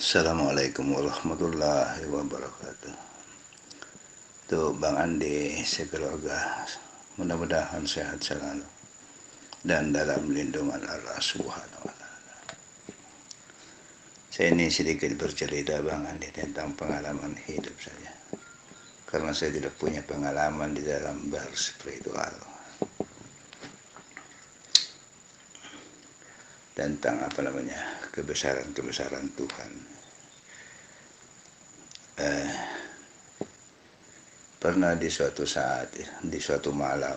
Assalamualaikum warahmatullahi wabarakatuh. Tuh Bang Andi sekeluarga, mudah-mudahan sehat selalu dan dalam lindungan Allah Subhanahu wa Ta'ala. Saya ini sedikit bercerita Bang Andi tentang pengalaman hidup saya, karena saya tidak punya pengalaman di dalam berspiritual, tentang kebesaran Tuhan. Pernah di suatu saat, di suatu malam,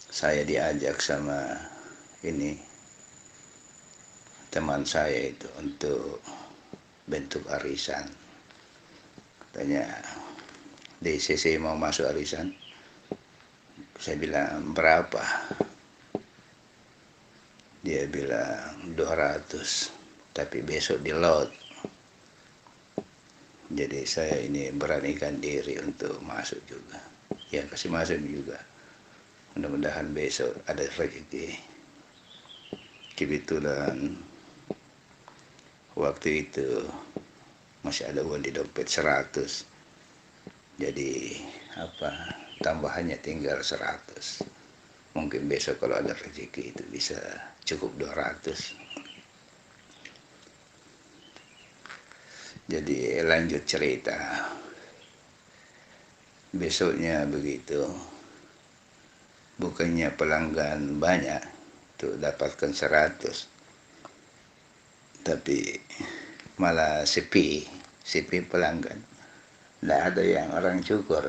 saya diajak sama teman saya itu untuk bentuk arisan. Katanya, DCC mau masuk arisan. Saya bilang, berapa? Dia bilang 200, tapi besok di lot. Jadi saya ini beranikan diri untuk masuk juga. Ya, kasih masuk juga. Mudah-mudahan besok ada rezeki. Kebetulan waktu itu masih ada uang di dompet 100. Jadi tambahannya tinggal 100. Mungkin besok kalau ada rezeki itu bisa cukup 200. Jadi lanjut cerita. Besoknya begitu, bukannya pelanggan banyak tuh dapatkan 100, tapi malah sepi pelanggan. Tidak ada yang orang cukur.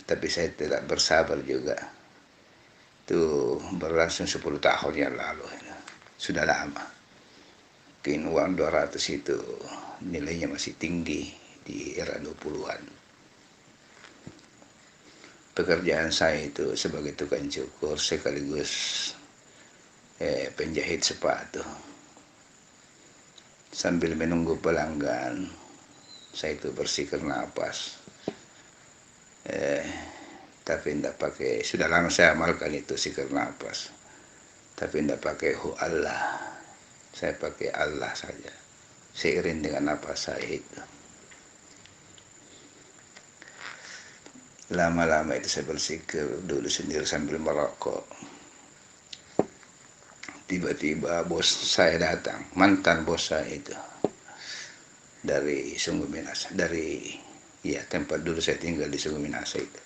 Tapi saya tidak bersabar juga. Itu berlangsung 10 tahun yang lalu. Sudah lama. Mungkin uang 200 itu nilainya masih tinggi di era 20-an. Pekerjaan saya itu sebagai tukang cukur sekaligus penjahit sepatu. Sambil menunggu pelanggan, saya itu bersihkan napas. Tapi tidak pakai, sudah lama saya amalkan itu sikir napas. Tapi tidak pakai hu Allah. Saya pakai Allah saja, seiring dengan napas saya itu. Lama-lama itu saya bersikir dulu sendiri sambil merokok. Tiba-tiba bos saya datang, mantan bos saya itu, dari Sungguh Minasa, tempat dulu saya tinggal di Sungguh Minasa itu.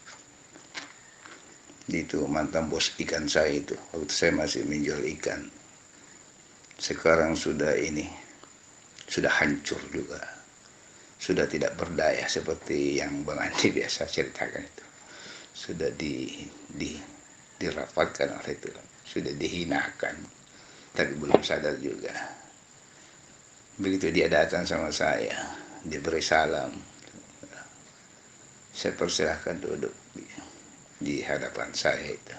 Itu mantan bos ikan saya itu, waktu saya masih menjual ikan. Sekarang sudah hancur juga. Sudah tidak berdaya seperti yang Bang Andi biasa ceritakan itu. Sudah dirapatkan oleh itu. Sudah dihinakan. Tapi belum sadar juga. Begitu dia datang sama saya, dia beri salam. Saya persilahkan duduk di hadapan saya itu.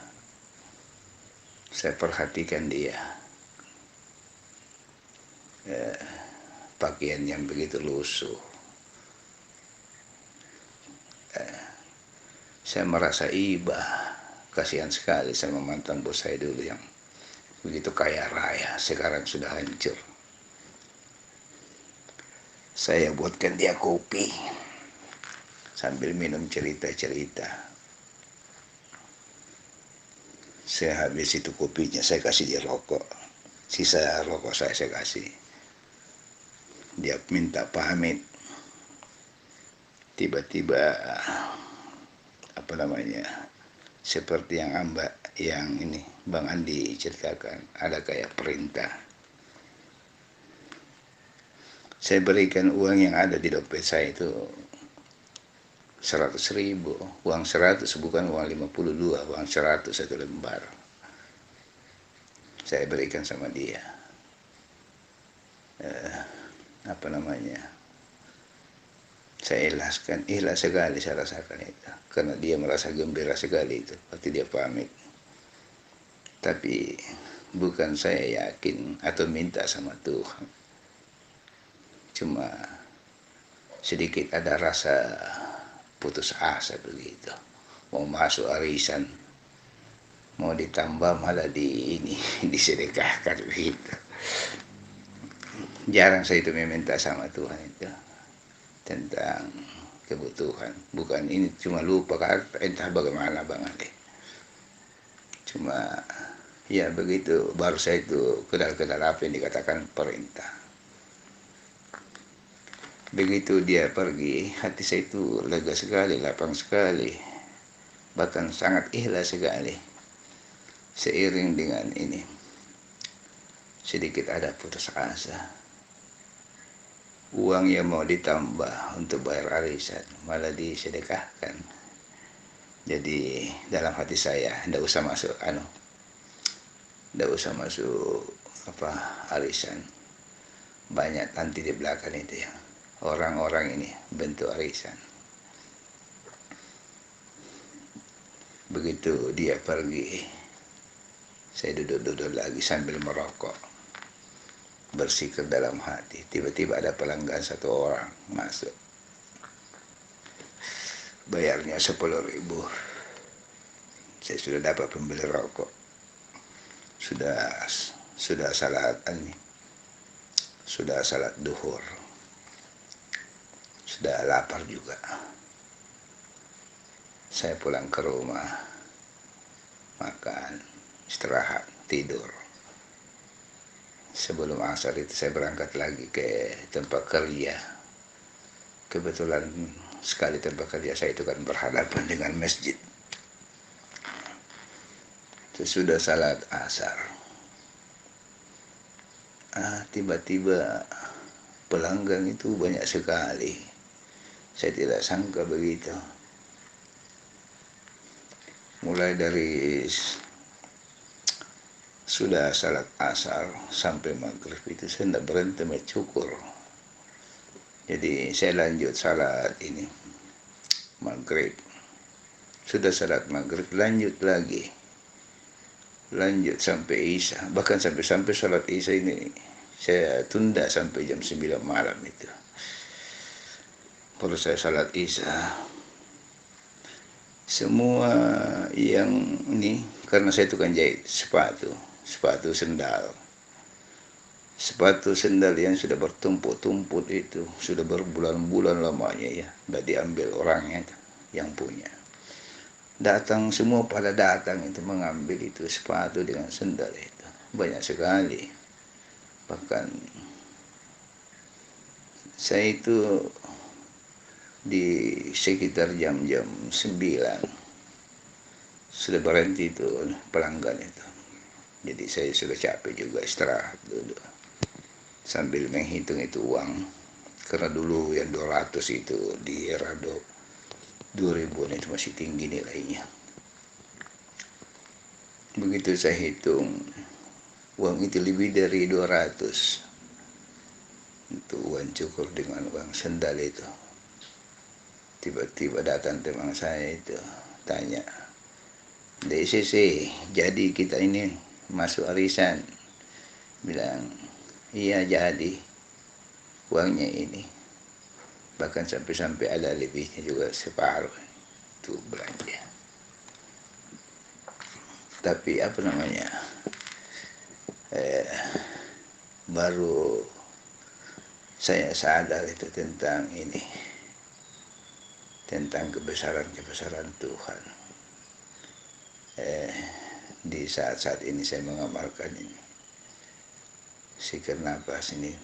Saya perhatikan dia. Pakaian yang begitu lusuh. Saya merasa iba, kasihan sekali sama mantan bos saya dulu yang begitu kaya raya, sekarang sudah hancur. Saya buatkan dia kopi sambil minum cerita-cerita. Saya habis itu kopinya, saya kasih dia rokok. Sisa rokok saya kasih. Dia minta pamit. Tiba-tiba seperti yang Bang Andi ceritakan, ada kayak perintah. Saya berikan uang yang ada di dompet saya itu 100.000. Uang 100, bukan uang 52, uang 100 satu lembar. Saya berikan sama dia. Saya ikhlas sekali saya rasakan itu, karena dia merasa gembira sekali itu waktu dia pamit. Tapi bukan saya yakin atau minta sama Tuhan, cuma sedikit ada rasa putus asa begitu. Mau masuk arisan mau ditambah malah di ini disedekahkan begitu. Jarang saya itu meminta sama Tuhan itu tentang kebutuhan. Bukan ini cuma lupa kan, entah bagaimana Bang Ali. Cuma ya begitu baru saya itu kenal-kenal apa yang dikatakan perintah. Begitu dia pergi, hati saya itu lega sekali, lapang sekali, bahkan sangat ikhlas sekali. Seiring dengan ini, sedikit ada putus asa. Uang yang mau ditambah untuk bayar arisan malah disedekahkan. Jadi dalam hati saya tidak usah masuk tidak usah masuk arisan. Banyak nanti di belakang itu ya orang-orang ini bentuk arisan. Begitu dia pergi, saya duduk-duduk lagi sambil merokok, bersikap dalam hati. Tiba-tiba ada pelanggan satu orang masuk, bayarnya 10.000. Saya sudah dapat pembeli rokok, sudah salat duhur, sudah lapar juga. Saya pulang ke rumah, makan, istirahat, tidur. Sebelum asar itu saya berangkat lagi ke tempat kerja. Kebetulan sekali tempat kerja saya itu kan berhadapan dengan masjid. Sesudah salat asar, tiba-tiba pelanggan itu banyak sekali. Saya tidak sangka begitu. Mulai dari sudah salat asar sampai maghrib itu saya tidak berhenti mencukur. Jadi saya lanjut salat ini maghrib. Sudah salat maghrib lanjut lagi. Lanjut sampai isya. Bahkan sampai salat isya ini saya tunda sampai jam 9 malam itu. Baru saya salat isya. Semua yang ini karena saya tukang jahit sepatu sendal yang sudah bertumpuk-tumpuk itu sudah berbulan-bulan lamanya ya, sudah diambil orangnya yang punya. Datang semua pada datang itu mengambil itu sepatu dengan sendal itu banyak sekali. Bahkan saya itu di sekitar jam-jam 9 sudah berhenti itu pelanggan itu. Jadi saya sudah capek juga, istirahat dulu sambil menghitung itu uang, karena dulu yang 200 itu di era 2000 itu masih tinggi nilainya. Begitu saya hitung uang itu lebih dari 200 itu uang cukur dengan uang sendal itu. Tiba-tiba datang teman saya itu tanya, DCC, jadi kita ini masuk arisan. Bilang, iya jadi uangnya ini. Bahkan sampai ada lebihnya juga separuh itu belanja. Tapi baru saya sadar itu tentang ini, tentang kebesaran Tuhan. Di saat-saat ini saya mengamalkan ini sikir nafas ini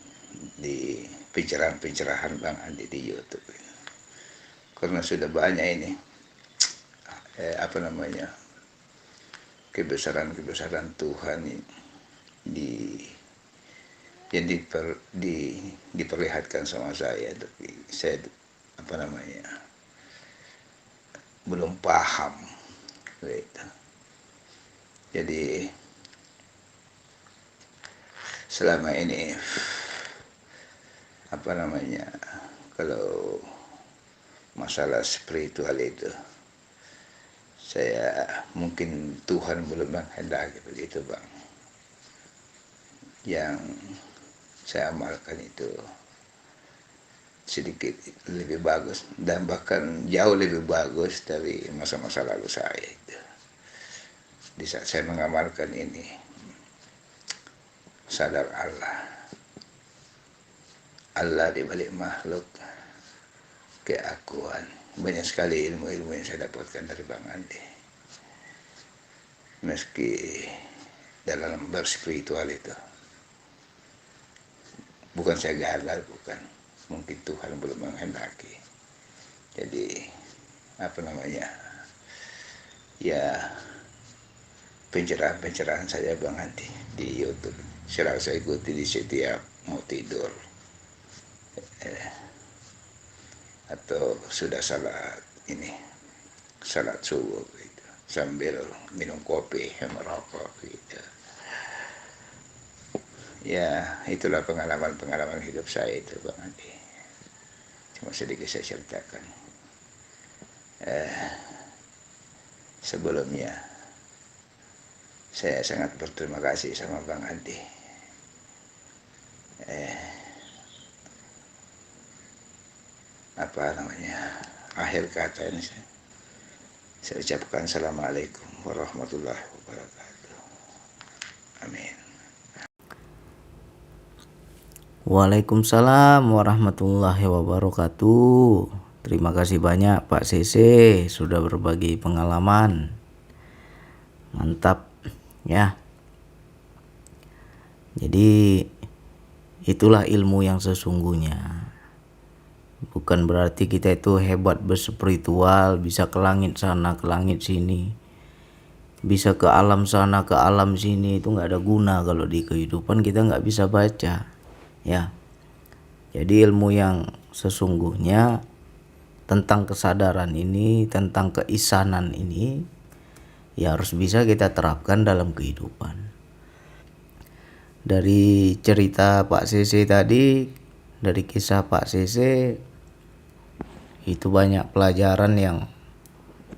di pencerahan-pencerahan Bang Andi di YouTube ini. Karena sudah banyak ini kebesaran Tuhan ini yang diperlihatkan sama saya, tapi saya belum paham gitu. Jadi selama ini kalau masalah spiritual itu saya mungkin Tuhan belum menghendaki begitu Bang. Yang saya amalkan itu sedikit lebih bagus dan bahkan jauh lebih bagus dari masa-masa lalu saya itu. di saat saya mengamalkan ini, sadar Allah di balik makhluk, keakuan. Banyak sekali ilmu-ilmu yang saya dapatkan dari Bang Andi. Meski dalam berspiritual itu, bukan saya gagal, bukan. Mungkin Tuhan belum menghendaki. Jadi, ya pencerahan-pencerahan saya Bang Andi di YouTube. Selalu saya ikuti di setiap mau tidur. Atau sudah salat subuh gitu, sambil minum kopi, merokok gitu. Ya, itulah pengalaman hidup saya itu Bang Andi. Cuma sedikit saya ceritakan. Sebelumnya saya sangat berterima kasih sama Bang Andi. Akhir kata ini saya ucapkan assalamualaikum warahmatullahi wabarakatuh. Amin. Waalaikumsalam warahmatullahi wabarakatuh. Terima kasih banyak Pak CC sudah berbagi pengalaman. Mantap ya. Jadi itulah ilmu yang sesungguhnya. Bukan berarti kita itu hebat berspiritual, bisa ke langit sana, ke langit sini. Bisa ke alam sana, ke alam sini, itu gak ada guna kalau di kehidupan kita gak bisa baca. Ya. Jadi ilmu yang sesungguhnya tentang kesadaran ini, tentang keisanan ini, ya harus bisa kita terapkan dalam kehidupan. Dari cerita Pak CC tadi, dari kisah Pak CC, itu banyak pelajaran yang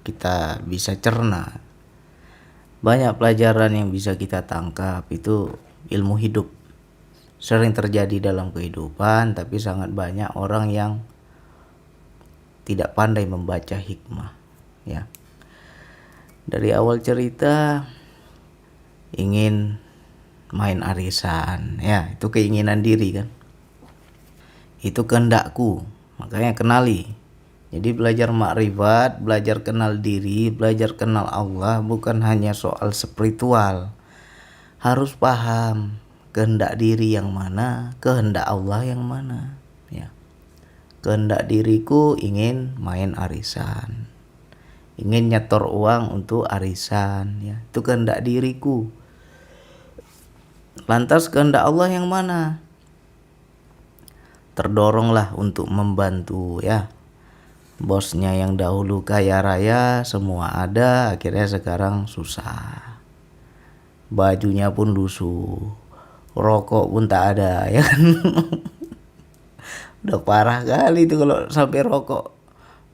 kita bisa cerna. Banyak pelajaran yang bisa kita tangkap, itu ilmu hidup. Sering terjadi dalam kehidupan, tapi sangat banyak orang yang tidak pandai membaca hikmah ya. Dari awal cerita ingin main arisan ya, itu keinginan diri kan. Itu kehendakku, makanya kenali. Jadi belajar makrifat, belajar kenal diri, belajar kenal Allah bukan hanya soal spiritual. Harus paham kehendak diri yang mana, kehendak Allah yang mana ya. Kehendak diriku ingin main arisan, ingin nyetor uang untuk arisan ya, itu kehendak diriku. Lantas kehendak Allah yang mana? Terdoronglah untuk membantu ya. Bosnya yang dahulu kaya raya, semua ada, akhirnya sekarang susah. Bajunya pun lusuh, rokok pun tak ada ya kan. Udah parah kali itu kalau sampai rokok.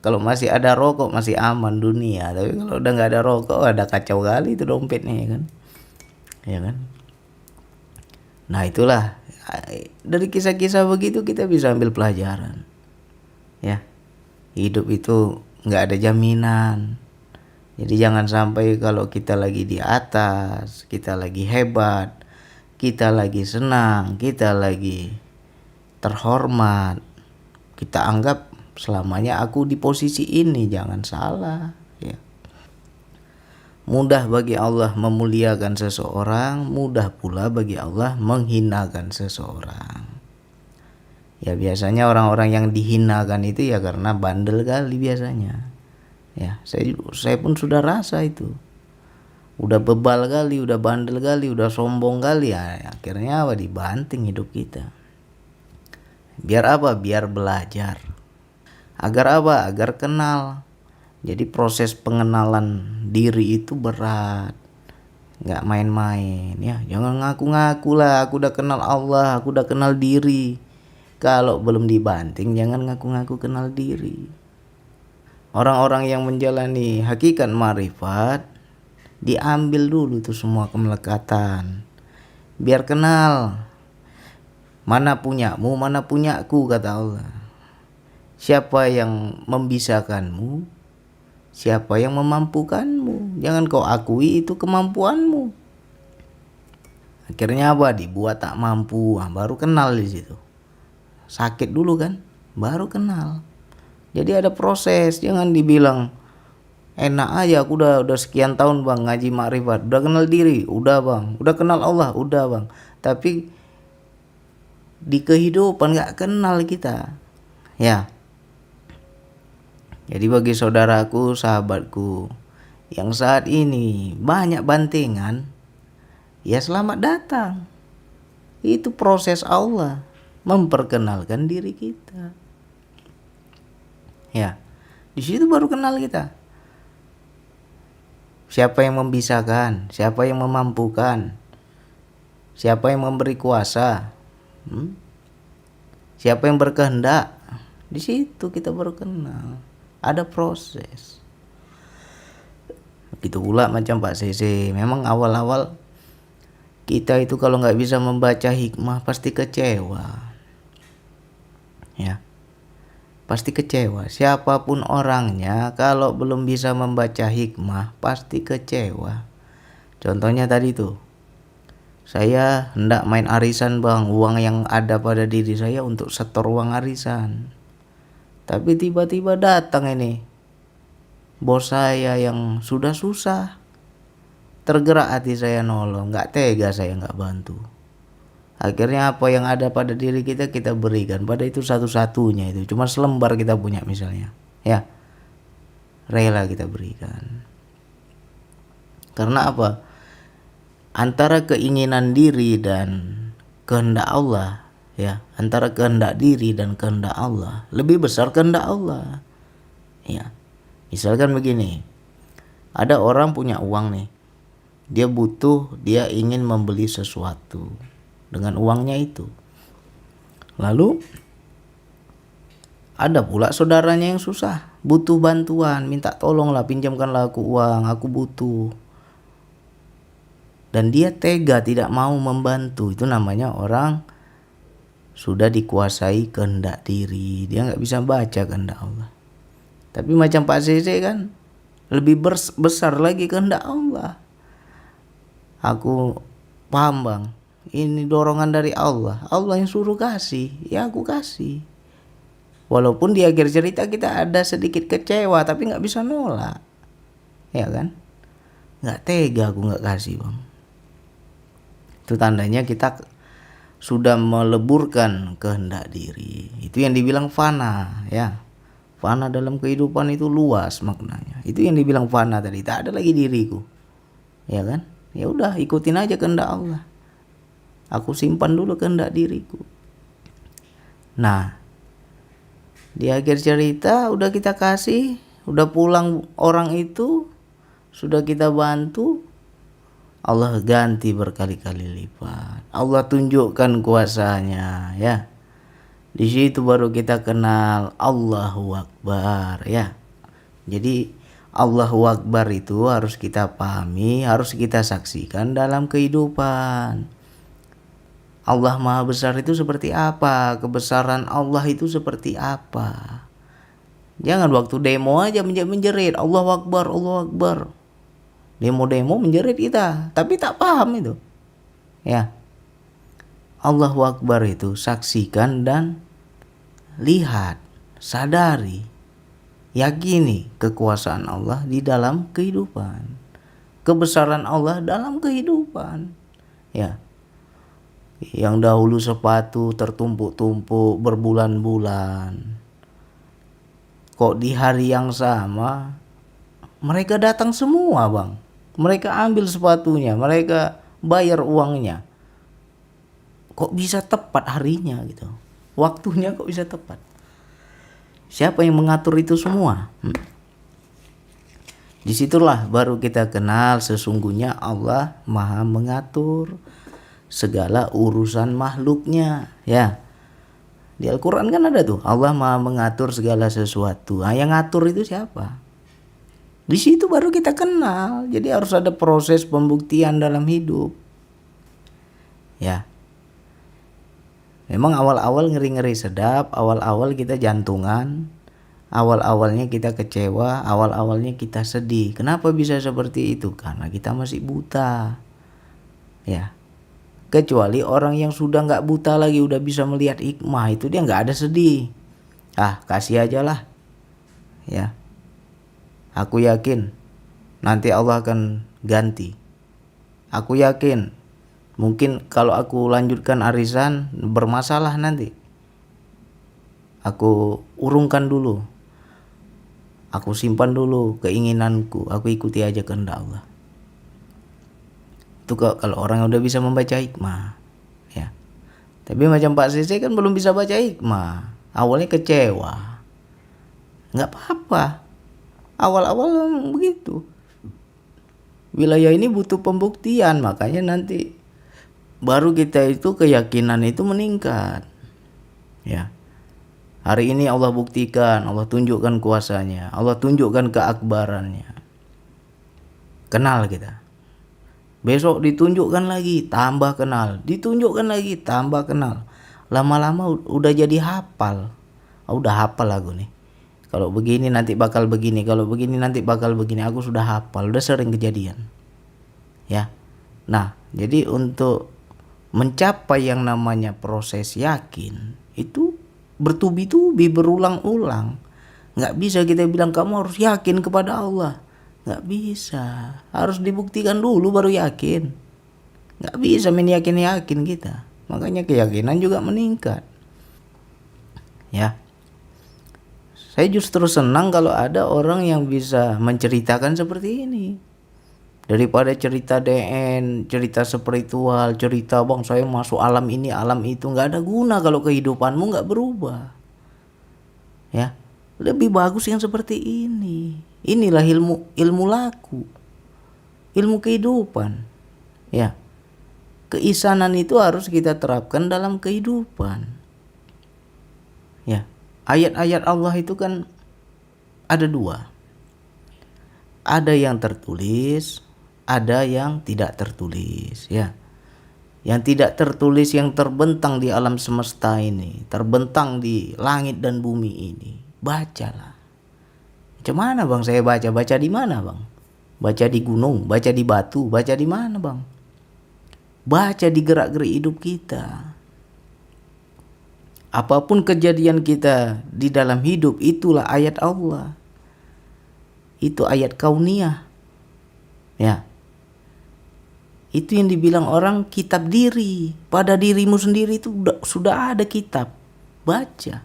Kalau masih ada rokok masih aman dunia, tapi kalau udah nggak ada rokok ada kacau kali itu dompetnya ya kan. Ya kan. Nah itulah, dari kisah-kisah begitu kita bisa ambil pelajaran ya. Hidup itu nggak ada jaminan. Jadi jangan sampai kalau kita lagi di atas, kita lagi hebat, kita lagi senang, kita lagi terhormat, kita anggap selamanya aku di posisi ini. Jangan salah ya. Mudah bagi Allah memuliakan seseorang, mudah pula bagi Allah menghinakan seseorang. Ya biasanya orang-orang yang dihinakan itu ya karena bandel kali biasanya. Ya, saya pun sudah rasa itu. Udah bebal kali, udah bandel kali, udah sombong kali ya. Akhirnya apa? Dibanting hidup kita. Biar apa? Biar belajar. Agar apa? Agar kenal. Jadi proses pengenalan diri itu berat. Gak main-main ya. Jangan ngaku-ngaku lah aku udah kenal Allah, aku udah kenal diri. Kalau belum dibanting jangan ngaku-ngaku kenal diri. Orang-orang yang menjalani hakikat marifat, diambil dulu tuh semua kemelekatan. Biar kenal mana punyamu, mana punyaku, kata Allah. Siapa yang membisakanmu, Siapa yang memampukanmu? Jangan kau akui itu kemampuanmu. Akhirnya apa? Dibuat tak mampu. Baru kenal di situ. Sakit dulu kan, baru kenal. Jadi ada proses. Jangan dibilang enak aja, aku udah sekian tahun bang ngaji makrifat, udah kenal diri, udah bang, udah kenal Allah, udah bang. Tapi di kehidupan nggak kenal kita, ya. Jadi bagi saudaraku, sahabatku yang saat ini banyak bantingan, ya selamat datang. Itu proses Allah memperkenalkan diri kita. Ya, di situ baru kenal kita. Siapa yang membisahkan? Siapa yang memampukan? Siapa yang memberi kuasa? Siapa yang berkehendak? Di situ kita baru kenal. Ada proses. Begitu pula macam Pak CC. Memang awal-awal kita itu kalau nggak bisa membaca hikmah pasti kecewa. Ya. Pasti kecewa. Siapapun orangnya kalau belum bisa membaca hikmah pasti kecewa. Contohnya tadi tuh, saya hendak main arisan bang, uang yang ada pada diri saya untuk setor uang arisan. Tapi tiba-tiba datang ini bos saya yang sudah susah. Tergerak hati saya nolong, gak tega saya gak bantu. Akhirnya apa yang ada pada diri kita berikan. Pada itu satu-satunya itu. Cuma selembar kita punya misalnya. Ya. Rela kita berikan. Karena apa? Antara keinginan diri dan kehendak Allah. Ya. Antara kehendak diri dan kehendak Allah. Lebih besar kehendak Allah. Ya. Misalkan begini. Ada orang punya uang nih. Dia butuh, dia ingin membeli sesuatu dengan uangnya itu. Lalu ada pula saudaranya yang susah, butuh bantuan, minta tolonglah, pinjamkanlah aku uang, aku butuh. Dan dia tega tidak mau membantu. Itu namanya orang sudah dikuasai kehendak diri. Dia gak bisa baca kehendak Allah. Tapi macam Pak CC kan lebih besar lagi kehendak Allah. Aku paham bang, ini dorongan dari Allah. Allah yang suruh kasih, ya aku kasih. Walaupun di akhir cerita kita ada sedikit kecewa, tapi gak bisa nolak. Ya kan? Gak tega aku gak kasih bang. Itu tandanya kita sudah meleburkan kehendak diri. Itu yang dibilang fana, ya. Fana dalam kehidupan itu luas maknanya. Itu yang dibilang fana tadi, tak ada lagi diriku. Ya kan? Ya udah, ikutin aja kehendak Allah. Aku simpan dulu kehendak diriku. Nah, di akhir cerita udah kita kasih, udah pulang orang itu, sudah kita bantu, Allah ganti berkali-kali lipat. Allah tunjukkan kuasanya, ya. Di situ baru kita kenal Allahu Akbar, ya. Jadi Allahu Akbar itu harus kita pahami, harus kita saksikan dalam kehidupan. Allah Maha Besar itu seperti apa? Kebesaran Allah itu seperti apa? Jangan waktu demo aja menjerit Allahu Akbar, Allahu Akbar. Demo-demo menjerit kita, tapi tak paham itu. Ya. Allahu Akbar itu saksikan dan lihat, sadari. Yakini kekuasaan Allah di dalam kehidupan. Kebesaran Allah dalam kehidupan. Ya. Yang dahulu sepatu tertumpuk-tumpuk berbulan-bulan. Kok di hari yang sama mereka datang semua bang. Mereka ambil sepatunya, mereka bayar uangnya. Kok bisa tepat harinya gitu. Waktunya kok bisa tepat. Siapa yang mengatur itu semua? Disitulah baru kita kenal sesungguhnya Allah Maha mengatur segala urusan makhluknya. Ya, di Al-Quran kan ada tuh Allah Maha mengatur segala sesuatu. Nah, yang ngatur itu siapa? Di situ baru kita kenal. Jadi harus ada proses pembuktian dalam hidup. Ya. Memang awal-awal ngeri-ngeri sedap, awal-awal kita jantungan, Awal-awalnya kita kecewa, awal-awalnya kita sedih. Kenapa bisa seperti itu? Karena kita masih buta. Ya. Kecuali orang yang sudah nggak buta lagi, udah bisa melihat hikmah, itu dia nggak ada sedih. Kasih aja lah. Ya. Aku yakin nanti Allah akan ganti. Aku yakin mungkin kalau aku lanjutkan arisan bermasalah nanti. Aku urungkan dulu. Aku simpan dulu keinginanku, aku ikuti aja kehendak Allah. Itu kalau orang udah bisa membaca hikmah, ya. Tapi macam Pak Sese kan belum bisa baca hikmah. Awalnya kecewa. Nggak apa-apa. Awal-awal begitu. Wilayah ini butuh pembuktian, makanya nanti baru kita itu keyakinan itu meningkat. Ya. Hari ini Allah buktikan, Allah tunjukkan kuasanya, Allah tunjukkan keakbarannya. Kenal kita. Besok ditunjukkan lagi, tambah kenal. Ditunjukkan lagi, tambah kenal. Lama-lama udah jadi hafal. Udah hafal aku nih. Kalau begini nanti bakal begini, kalau begini nanti bakal begini. Aku sudah hafal, udah sering kejadian. Ya. Nah, jadi untuk mencapai yang namanya proses yakin itu bertubi-tubi, berulang-ulang. Nggak bisa kita bilang kamu harus yakin kepada Allah. Nggak bisa. Harus dibuktikan dulu baru yakin. Nggak bisa main yakin-yakin kita. Makanya keyakinan juga meningkat. Ya. Saya justru senang kalau ada orang yang bisa menceritakan seperti ini. Daripada cerita DN, cerita spiritual, cerita bang saya masuk alam ini, alam itu. Nggak ada guna kalau kehidupanmu nggak berubah. Ya. Lebih bagus yang seperti ini. Inilah ilmu laku. Ilmu kehidupan. Ya. Keisanan itu harus kita terapkan dalam kehidupan. Ya. Ayat-ayat Allah itu kan ada dua. Ada yang tertulis, ada yang tidak tertulis, ya. Yang tidak tertulis yang terbentang di alam semesta ini, terbentang di langit dan bumi ini. Bacalah. Macam mana bang saya baca? Baca di mana bang? Baca di gunung, baca di batu, baca di mana bang? Baca di gerak-gerik hidup kita. Apapun kejadian kita di dalam hidup, itulah ayat Allah. Itu ayat kauniyah. Ya. Itu yang dibilang orang kitab diri. Pada dirimu sendiri itu sudah ada kitab. Baca.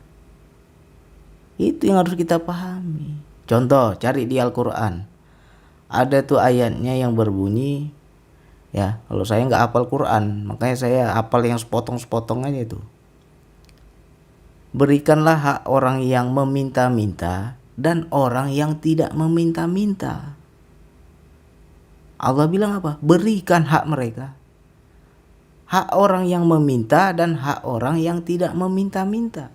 Itu yang harus kita pahami. Contoh, cari di Al-Quran. Ada tuh ayatnya yang berbunyi, ya, kalau saya nggak hafal Quran, makanya saya hafal yang sepotong-sepotong aja itu. Berikanlah hak orang yang meminta-minta dan orang yang tidak meminta-minta. Allah bilang apa? Berikan hak mereka. Hak orang yang meminta dan hak orang yang tidak meminta-minta.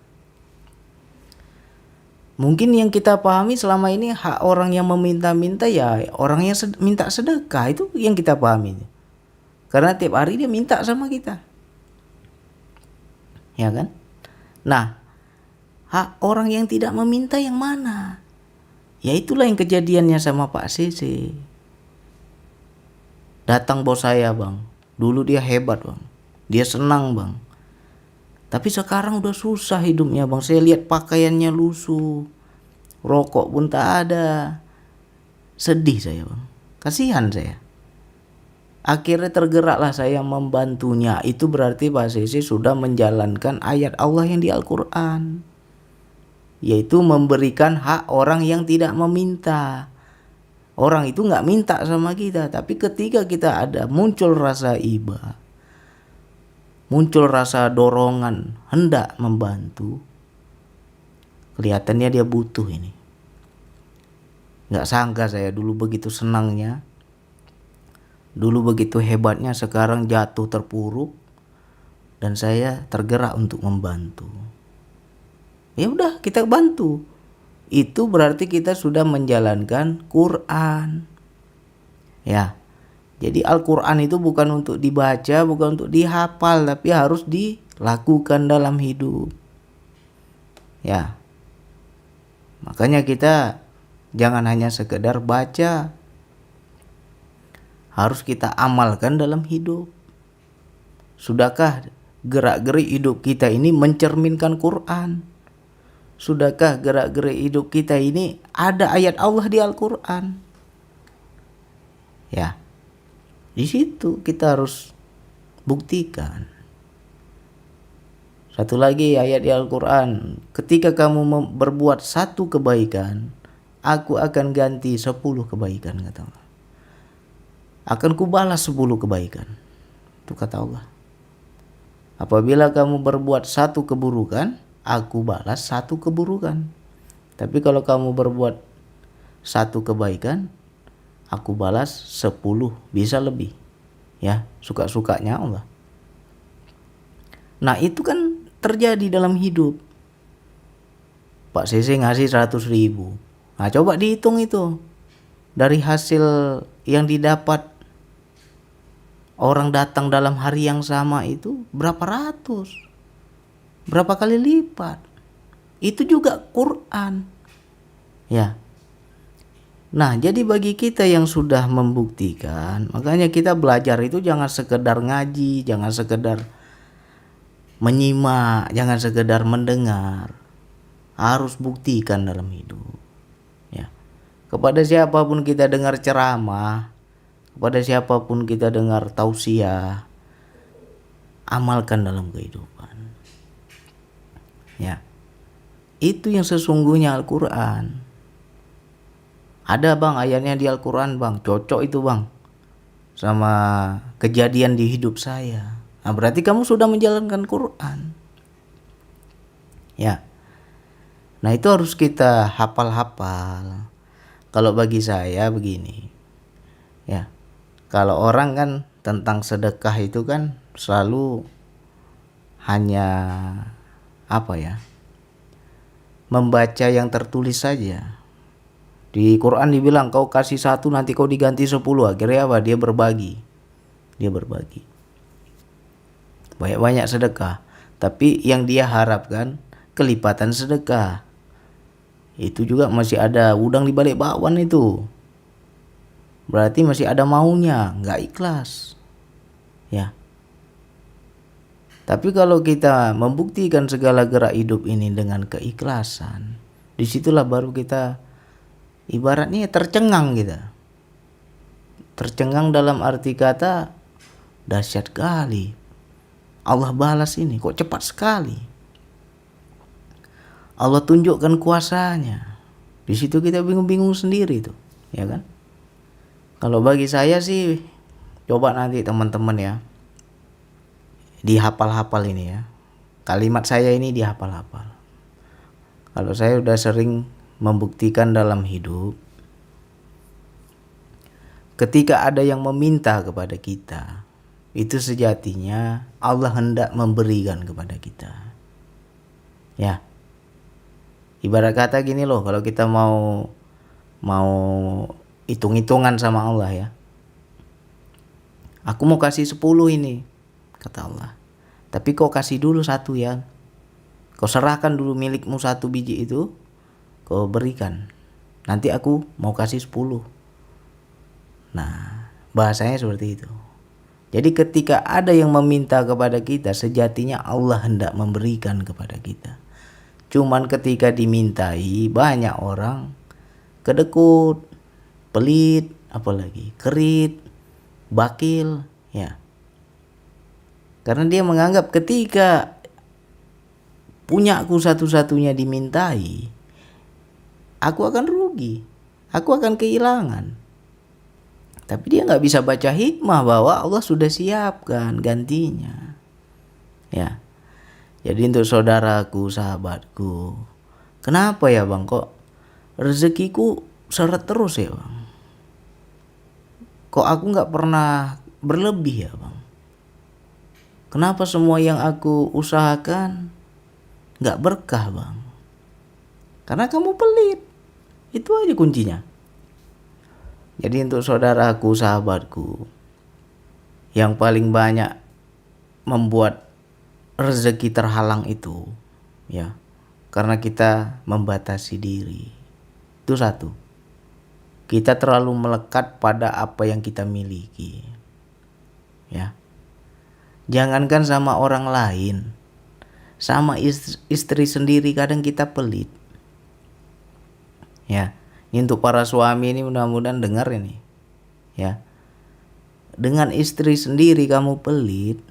Mungkin yang kita pahami selama ini hak orang yang meminta-minta ya orang yang minta sedekah, itu yang kita pahami. Karena tiap hari dia minta sama kita. Ya kan? Nah, hak orang yang tidak meminta yang mana? Ya itulah yang kejadiannya sama Pak Sese. Datang bos saya bang. Dulu dia hebat bang. Dia senang bang. Tapi sekarang udah susah hidupnya bang. Saya lihat pakaiannya lusuh. Rokok pun tak ada. Sedih saya bang. Kasihan saya. Akhirnya tergeraklah saya membantunya. Itu berarti Pak Sese sudah menjalankan ayat Allah yang di Al-Quran. Yaitu memberikan hak orang yang tidak meminta. Orang itu gak minta sama kita. Tapi ketika kita ada muncul rasa iba, muncul rasa dorongan hendak membantu, kelihatannya dia butuh ini. Gak sangka saya dulu begitu senangnya, dulu begitu hebatnya, sekarang jatuh terpuruk, dan saya tergerak untuk membantu. Ya udah, kita bantu. Itu berarti kita sudah menjalankan Quran. Ya. Jadi Al-Quran itu bukan untuk dibaca, bukan untuk dihafal, tapi harus dilakukan dalam hidup. Ya. Makanya kita jangan hanya sekedar baca, harus kita amalkan dalam hidup. Sudahkah gerak-gerik hidup kita ini mencerminkan Quran? Sudahkah gerak-gerik hidup kita ini ada ayat Allah di Al-Quran? Ya, di situ kita harus buktikan. Satu lagi ayat di Al-Quran, ketika kamu berbuat satu kebaikan, aku akan ganti 10 kebaikan, kata Allah. Akan kubalas 10 kebaikan. Itu kata Allah. Apabila kamu berbuat satu keburukan, aku balas 1 keburukan. Tapi kalau kamu berbuat 1 kebaikan, aku balas 10, bisa lebih. Ya, suka-sukanya Allah. Nah, itu kan terjadi dalam hidup. Pak Sese ngasih 100.000. Nah, coba dihitung itu. Dari hasil yang didapat orang datang dalam hari yang sama itu berapa ratus? Berapa kali lipat? Itu juga Quran. Ya. Nah, jadi bagi kita yang sudah membuktikan, makanya kita belajar itu jangan sekedar ngaji, jangan sekedar menyimak, jangan sekedar mendengar. Harus buktikan dalam hidup. Ya. Kepada siapapun kita dengar ceramah, kepada siapapun kita dengar tausiah, amalkan dalam kehidupan. Ya. Itu yang sesungguhnya Al-Quran. Ada bang ayatnya di Al-Quran bang, cocok itu bang sama kejadian di hidup saya. Nah, berarti kamu sudah menjalankan Quran. Ya. Nah, itu harus kita hafal-hafal. Kalau bagi saya begini. Ya. Kalau orang kan tentang sedekah itu kan selalu hanya membaca yang tertulis saja. Di Quran dibilang kau kasih 1 nanti kau diganti 10. Akhirnya apa? Dia berbagi. Banyak-banyak sedekah. Tapi yang dia harapkan kelipatan sedekah. Itu juga masih ada udang di balik bakwan itu. Berarti masih ada maunya, nggak ikhlas. Ya. Tapi kalau kita membuktikan segala gerak hidup ini dengan keikhlasan, disitulah baru kita ibaratnya tercengang kita. Tercengang dalam arti kata dahsyat kali. Allah balas ini kok cepat sekali. Allah tunjukkan kuasanya. Di situ kita bingung-bingung sendiri tuh, ya kan? Kalau bagi saya sih, coba nanti teman-teman ya, dihafal-hafal ini ya. Kalimat saya ini dihafal-hafal. Kalau saya udah sering membuktikan dalam hidup, ketika ada yang meminta kepada kita, itu sejatinya Allah hendak memberikan kepada kita. Ya. Ibarat kata gini loh, kalau kita mau hitung-hitungan sama Allah ya. Aku mau kasih 10 ini, kata Allah. Tapi kau kasih dulu 1 ya. Kau serahkan dulu milikmu 1 biji itu, kau berikan. Nanti aku mau kasih 10. Nah, bahasanya seperti itu. Jadi ketika ada yang meminta kepada kita, sejatinya Allah hendak memberikan kepada kita. Cuman ketika dimintai, banyak orang kedekut, pelit, apalagi kerit, bakil, ya. Karena dia menganggap ketika punya aku satu-satunya dimintai, aku akan rugi, aku akan kehilangan. Tapi dia nggak bisa baca hikmah bahwa Allah sudah siapkan gantinya. Ya. Jadi untuk saudaraku, sahabatku, kenapa ya bang kok rezekiku seret terus ya bang? Kok aku nggak pernah berlebih ya bang? Kenapa semua yang aku usahakan nggak berkah bang? Karena kamu pelit. Itu aja kuncinya. Jadi untuk saudaraku, sahabatku, yang paling banyak membuat rezeki terhalang itu, ya, karena kita membatasi diri. Itu satu. Kita terlalu melekat pada apa yang kita miliki. Ya. Jangankan sama orang lain, sama istri sendiri kadang kita pelit. Ya. Ini untuk para suami ini mudah-mudahan dengar ini. Ya. Dengan istri sendiri kamu pelit,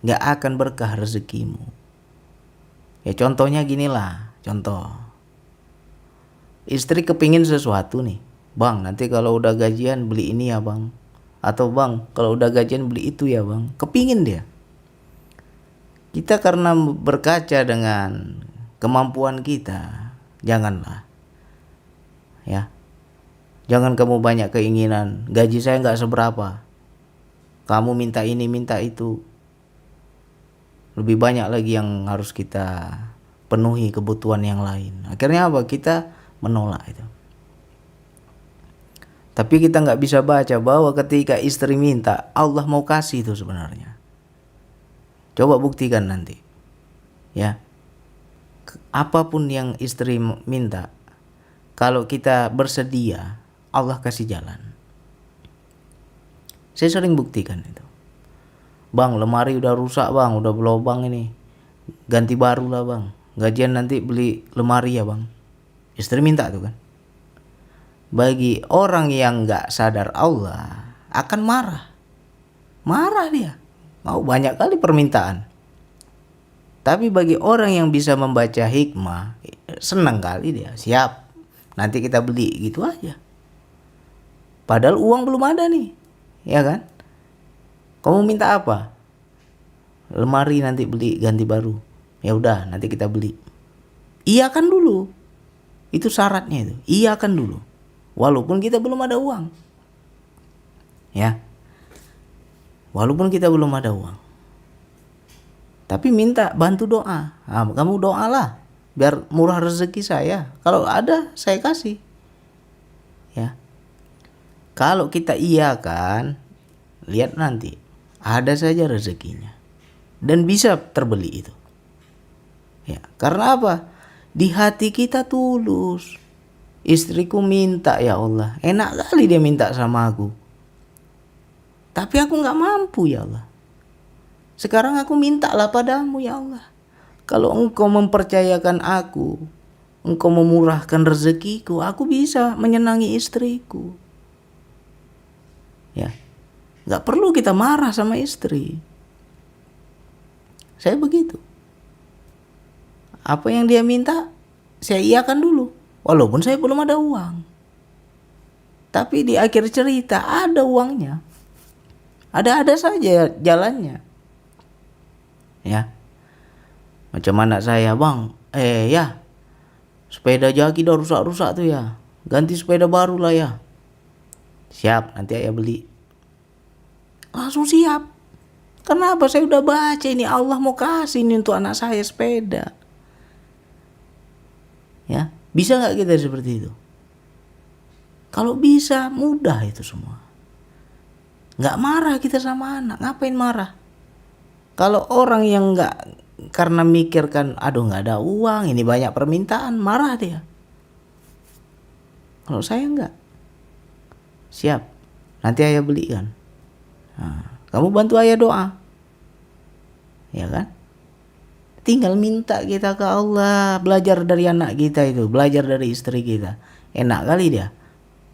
gak akan berkah rezekimu. Ya contohnya ginilah, contoh. Istri kepingin sesuatu nih. Bang, nanti kalau udah gajian beli ini ya bang. Atau bang, kalau udah gajian beli itu ya bang. Kepingin dia. Kita karena berkaca dengan kemampuan kita, janganlah. Ya. Jangan kamu banyak keinginan. Gaji saya gak seberapa. Kamu minta ini, minta itu. Lebih banyak lagi yang harus kita penuhi kebutuhan yang lain. Akhirnya apa? Kita menolak itu. Tapi kita nggak bisa baca bahwa ketika istri minta, Allah mau kasih itu sebenarnya. Coba buktikan nanti. Ya. Apapun yang istri minta, kalau kita bersedia, Allah kasih jalan. Saya sering buktikan itu. Bang, lemari udah rusak bang, udah berlubang ini. Ganti baru lah bang. Gajian nanti beli lemari ya bang. Istri minta tuh kan. Bagi orang yang gak sadar Allah akan marah. Marah dia. Mau banyak kali permintaan. Tapi bagi orang yang bisa membaca hikmah, senang kali dia. Siap. Nanti kita beli gitu aja. Padahal uang belum ada nih. Ya kan? Kamu minta apa? Lemari nanti beli ganti baru. Ya udah, nanti kita beli. Iyakan dulu. Itu syaratnya itu. Iyakan dulu. Walaupun kita belum ada uang. Ya. Walaupun kita belum ada uang. Tapi minta bantu doa. Nah, kamu doalah biar murah rezeki saya. Kalau ada saya kasih. Ya. Kalau kita iyakan, lihat nanti ada saja rezekinya dan bisa terbeli itu. Ya, karena apa? Di hati kita tulus. Istriku minta ya Allah, enak kali dia minta sama aku. Tapi aku nggak mampu ya Allah. Sekarang aku mintalah padamu ya Allah. Kalau engkau mempercayakan aku, engkau memurahkan rezekiku, aku bisa menyenangi istriku. Ya. Gak perlu kita marah sama istri. Saya begitu. Apa yang dia minta, saya iyakan dulu. Walaupun saya belum ada uang. Tapi di akhir cerita ada uangnya. Ada saja jalannya. Ya. Macam anak saya, bang. Ya. Sepeda jaki udah rusak-rusak tuh ya. Ganti sepeda baru lah ya. Siap, nanti ayah beli. Langsung siap. Kenapa? Saya udah baca ini Allah mau kasih ini untuk anak saya sepeda. Ya, bisa nggak kita seperti itu? Kalau bisa, mudah itu semua. Nggak marah kita sama anak. Ngapain marah? Kalau orang yang nggak karena mikirkan, aduh nggak ada uang, ini banyak permintaan, marah dia. Kalau saya nggak, siap. Nanti ayah belikan. Nah, kamu bantu ayah doa. Ya kan? Tinggal minta kita ke Allah. Belajar dari anak kita itu. Belajar dari istri kita. Enak kali dia.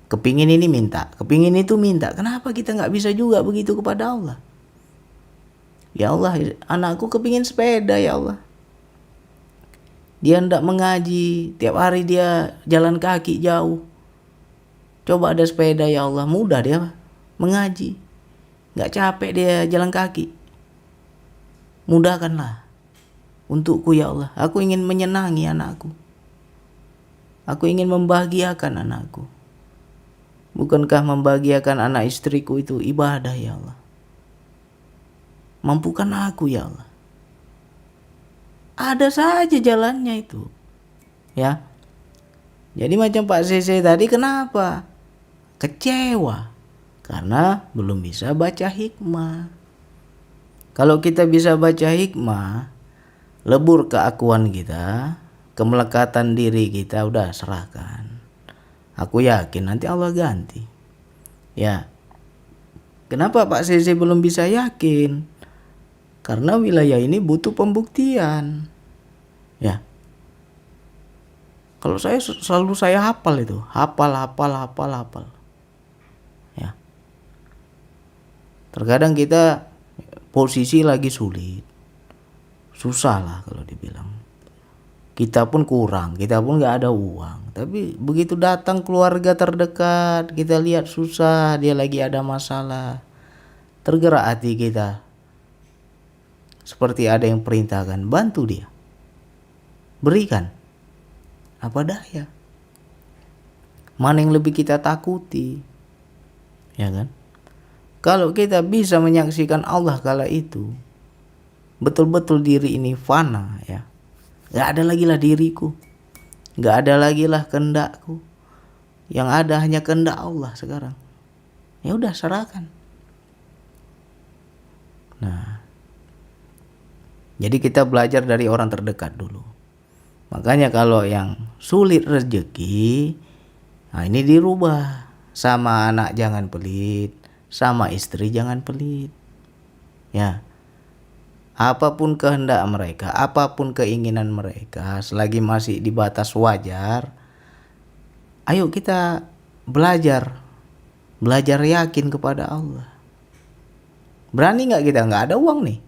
Kepingin ini minta. Kepingin itu minta. Kenapa kita gak bisa juga begitu kepada Allah? Ya Allah, anakku kepingin sepeda ya Allah. Dia hendak mengaji. Tiap hari dia jalan kaki jauh. Coba ada sepeda ya Allah. Mudah dia mengaji. Gak capek dia jalan kaki. Mudahkanlah untukku ya Allah. Aku ingin menyenangi anakku. Aku ingin membahagiakan anakku. Bukankah membahagiakan anak istriku itu ibadah ya Allah? Mampukan aku ya Allah. Ada saja jalannya itu. Ya. Jadi macam Pak CC tadi, kenapa? Kecewa. Karena belum bisa baca hikmah. Kalau kita bisa baca hikmah, lebur keakuan kita, kemelekatan diri kita udah serahkan. Aku yakin nanti Allah ganti. Ya. Kenapa Pak Sesi belum bisa yakin? Karena wilayah ini butuh pembuktian. Ya. Kalau saya selalu hafal itu, hafal. Ya. Terkadang kita posisi lagi sulit. Susah lah kalau dibilang. Kita pun kurang, kita pun gak ada uang. Tapi begitu datang keluarga terdekat, kita lihat susah, dia lagi ada masalah. Tergerak hati kita. Seperti ada yang perintahkan, bantu dia. Berikan. Apa daya? Mana yang lebih kita takuti? Ya kan? Kalau kita bisa menyaksikan Allah kala itu, betul-betul diri ini fana, ya. Gak ada lagi lah diriku. Gak ada lagi lah kehendakku. Yang ada hanya kehendak Allah sekarang. Ya udah, serahkan. Nah, jadi kita belajar dari orang terdekat dulu. Makanya kalau yang sulit rezeki, nah ini dirubah. Sama anak jangan pelit, sama istri jangan pelit. Ya. Apapun kehendak mereka, apapun keinginan mereka, selagi masih di batas wajar, ayo kita belajar yakin kepada Allah. Berani nggak kita? Nggak ada uang nih.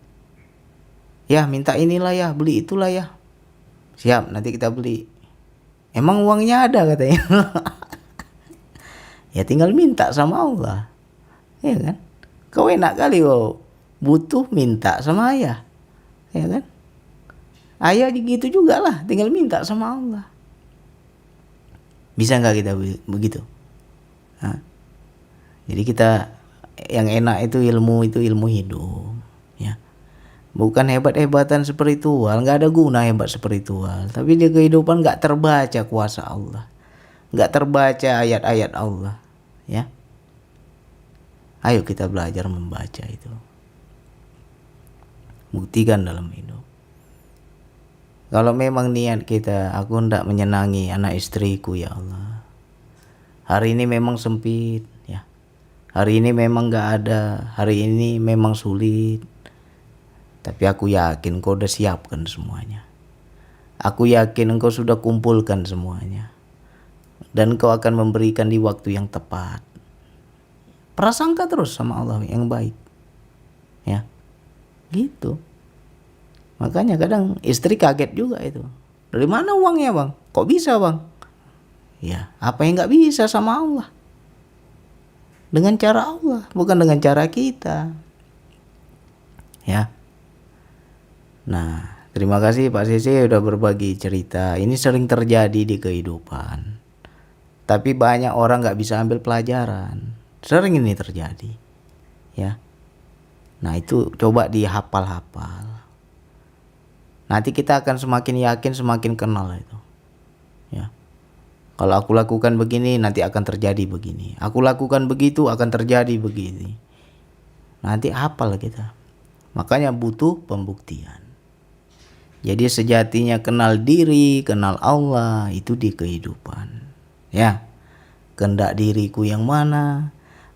Ya minta inilah ya, beli itulah ya. Siap, nanti kita beli. Emang uangnya ada katanya. Ya tinggal minta sama Allah. Ya kan? Kau enak kali kau butuh minta sama ayah. Ya kan? Ayah gitu juga lah, tinggal minta sama Allah. Bisa nggak kita begitu? Nah, jadi kita yang enak itu ilmu hidup. Ya. Bukan hebat-hebatan spiritual, nggak ada guna hebat spiritual. Tapi di kehidupan nggak terbaca kuasa Allah, nggak terbaca ayat-ayat Allah. Ya, ayo kita belajar membaca itu. Buktikan dalam hidup. Kalau memang niat kita, aku hendak menyenangi anak istriku ya Allah. Hari ini memang sempit, ya. Hari ini memang nggak ada. Hari ini memang sulit. Tapi aku yakin kau udah siapkan semuanya. Aku yakin engkau sudah kumpulkan semuanya. Dan kau akan memberikan di waktu yang tepat. Prasangka terus sama Allah yang baik. Ya. Gitu. Makanya kadang istri kaget juga itu. Dari mana uangnya bang? Kok bisa bang? Ya, apa yang gak bisa sama Allah? Dengan cara Allah, bukan dengan cara kita. Ya. Nah, terima kasih Pak Sese udah berbagi cerita. Ini sering terjadi di kehidupan. Tapi banyak orang gak bisa ambil pelajaran. Sering ini terjadi. Ya. Nah, itu coba dihafal-hafal. Nanti kita akan semakin yakin, semakin kenal itu. Ya. Kalau aku lakukan begini, nanti akan terjadi begini. Aku lakukan begitu, akan terjadi begini. Nanti hafal kita. Makanya butuh pembuktian. Jadi sejatinya kenal diri, kenal Allah itu di kehidupan. Ya. Kehendak diriku yang mana?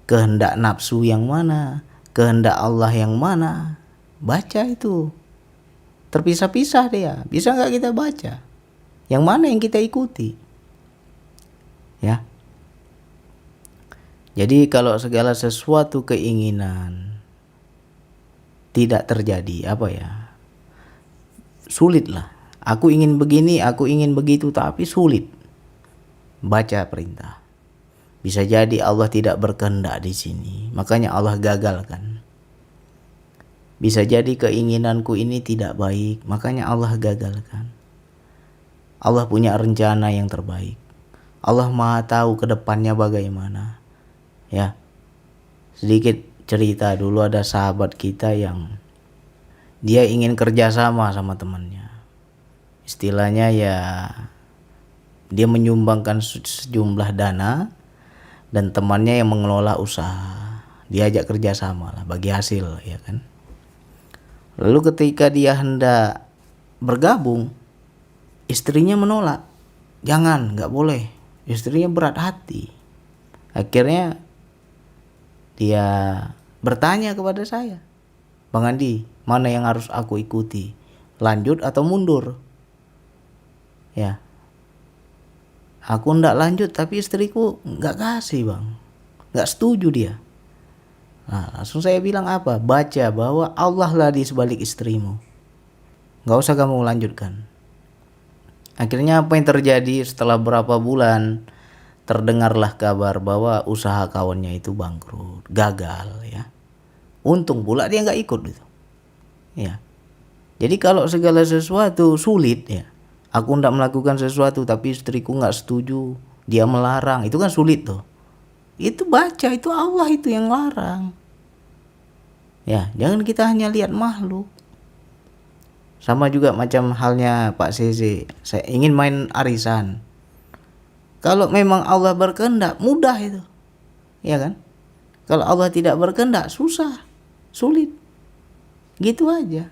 Kehendak nafsu yang mana? Kehendak Allah yang mana? Baca itu. Terpisah-pisah dia. Bisa nggak kita baca? Yang mana yang kita ikuti? Ya. Jadi kalau segala sesuatu keinginan tidak terjadi, apa ya? Sulit lah. Aku ingin begini, aku ingin begitu, tapi sulit. Baca perintah. Bisa jadi Allah tidak berkehendak di sini, makanya Allah gagalkan. Bisa jadi keinginanku ini tidak baik, makanya Allah gagalkan. Allah punya rencana yang terbaik. Allah Maha tahu ke depannya bagaimana. Ya. Sedikit cerita, dulu ada sahabat kita yang dia ingin kerjasama sama temannya. Istilahnya ya dia menyumbangkan sejumlah dana dan temannya yang mengelola usaha. Diajak kerjasama lah bagi hasil, ya kan. Lalu ketika dia hendak bergabung, istrinya menolak, jangan, nggak boleh. Istrinya berat hati. Akhirnya dia bertanya kepada saya, Bang Andi, mana yang harus aku ikuti, lanjut atau mundur? Ya, aku ndak lanjut, tapi istriku nggak kasih bang, nggak setuju dia. Nah, langsung saya bilang apa? Baca bahwa Allah lah di sebalik istrimu, nggak usah kamu lanjutkan. Akhirnya apa yang terjadi? Setelah berapa bulan terdengarlah kabar bahwa usaha kawannya itu bangkrut, gagal ya. Untung pula dia nggak ikut itu. Ya. Jadi kalau segala sesuatu sulit ya, aku ndak melakukan sesuatu tapi istriku nggak setuju, dia melarang, itu kan sulit tuh. Itu baca, itu Allah itu yang larang. Ya, jangan kita hanya lihat makhluk. Sama juga macam halnya Pak CC, saya ingin main arisan. Kalau memang Allah berkehendak, mudah itu. Ya kan? Kalau Allah tidak berkehendak, susah, sulit. Gitu aja.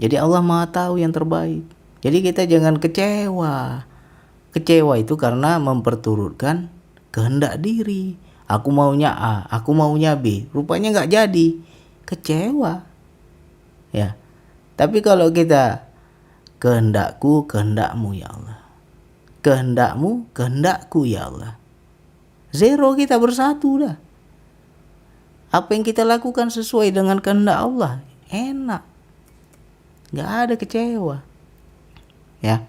Jadi Allah Maha tahu yang terbaik. Jadi kita jangan kecewa. Kecewa itu karena memperturutkan kehendak diri. Aku maunya A, aku maunya B. Rupanya nggak jadi. Kecewa. Ya. Tapi kalau kita kehendakku, kehendakmu ya Allah. Kehendakmu, kehendakku ya Allah. Zero, kita bersatu dah. Apa yang kita lakukan sesuai dengan kehendak Allah, enak. Gak ada kecewa. Ya.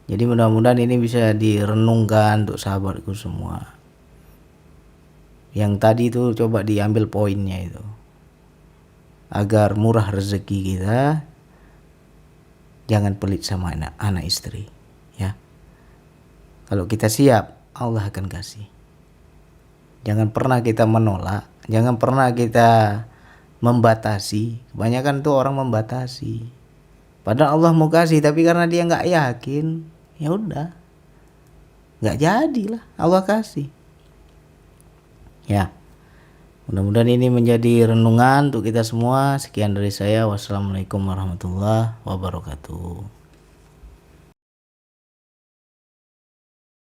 Jadi mudah-mudahan ini bisa direnungkan untuk sahabatku semua. Yang tadi itu coba diambil poinnya itu. Agar murah rezeki kita, jangan pelit sama anak istri. Ya. Kalau kita siap, Allah akan kasih. Jangan pernah kita menolak, jangan pernah kita membatasi. Kebanyakan tuh orang membatasi. Padahal Allah mau kasih, tapi karena dia nggak yakin, ya udah, nggak jadilah Allah kasih. Ya, mudah-mudahan ini menjadi renungan untuk kita semua. Sekian dari saya. Wassalamualaikum warahmatullahi wabarakatuh.